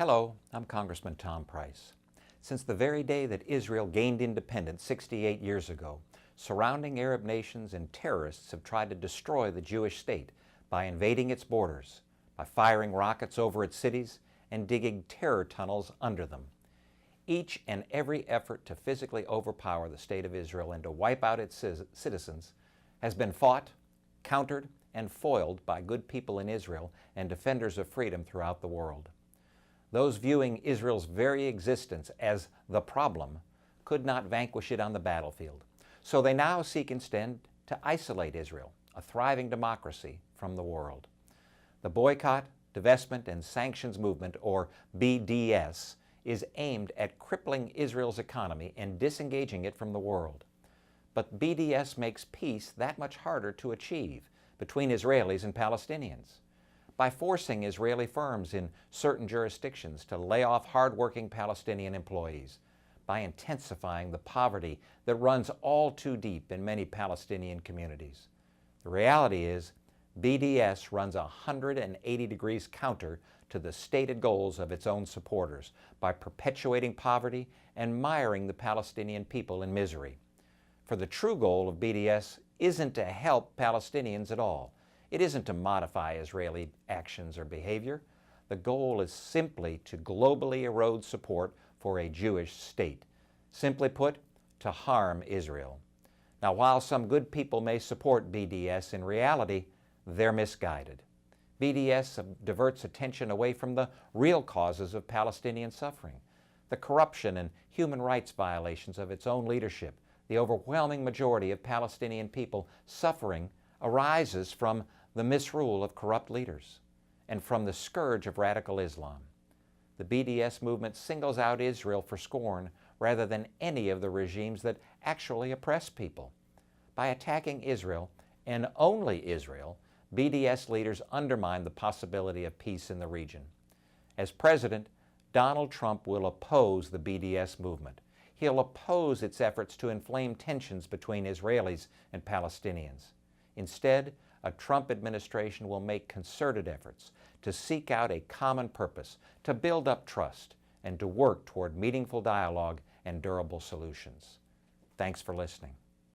Hello, I'm Congressman Tom Price. Since the very day that Israel gained independence 68 years ago, surrounding Arab nations and terrorists have tried to destroy the Jewish state by invading its borders, by firing rockets over its cities, and digging terror tunnels under them. Each and every effort to physically overpower the state of Israel and to wipe out its citizens has been fought, countered, and foiled by good people in Israel and defenders of freedom throughout the world. Those viewing Israel's very existence as the problem could not vanquish it on the battlefield. So they now seek instead to isolate Israel, a thriving democracy, from the world. The boycott, divestment, and sanctions movement, or BDS, is aimed at crippling Israel's economy and disengaging it from the world. But BDS makes peace that much harder to achieve between Israelis and Palestinians. By forcing Israeli firms in certain jurisdictions to lay off hard-working Palestinian employees, by intensifying the poverty that runs all too deep in many Palestinian communities. The reality is, BDS runs 180 degrees counter to the stated goals of its own supporters by perpetuating poverty and miring the Palestinian people in misery. For the true goal of BDS isn't to help Palestinians at all. It isn't to modify Israeli actions or behavior. The goal is simply to globally erode support for a Jewish state. Simply put, to harm Israel. Now, while some good people may support BDS, in reality, they're misguided. BDS diverts attention away from the real causes of Palestinian suffering, the corruption and human rights violations of its own leadership. The overwhelming majority of Palestinian people suffering arises from the misrule of corrupt leaders and from the scourge of radical Islam. The BDS movement singles out Israel for scorn rather than any of the regimes that actually oppress people. By attacking Israel, and only Israel, BDS leaders undermine the possibility of peace in the region. As president, Donald Trump will oppose the BDS movement. He'll oppose its efforts to inflame tensions between Israelis and Palestinians. Instead, a Trump administration will make concerted efforts to seek out a common purpose, to build up trust, and to work toward meaningful dialogue and durable solutions. Thanks for listening.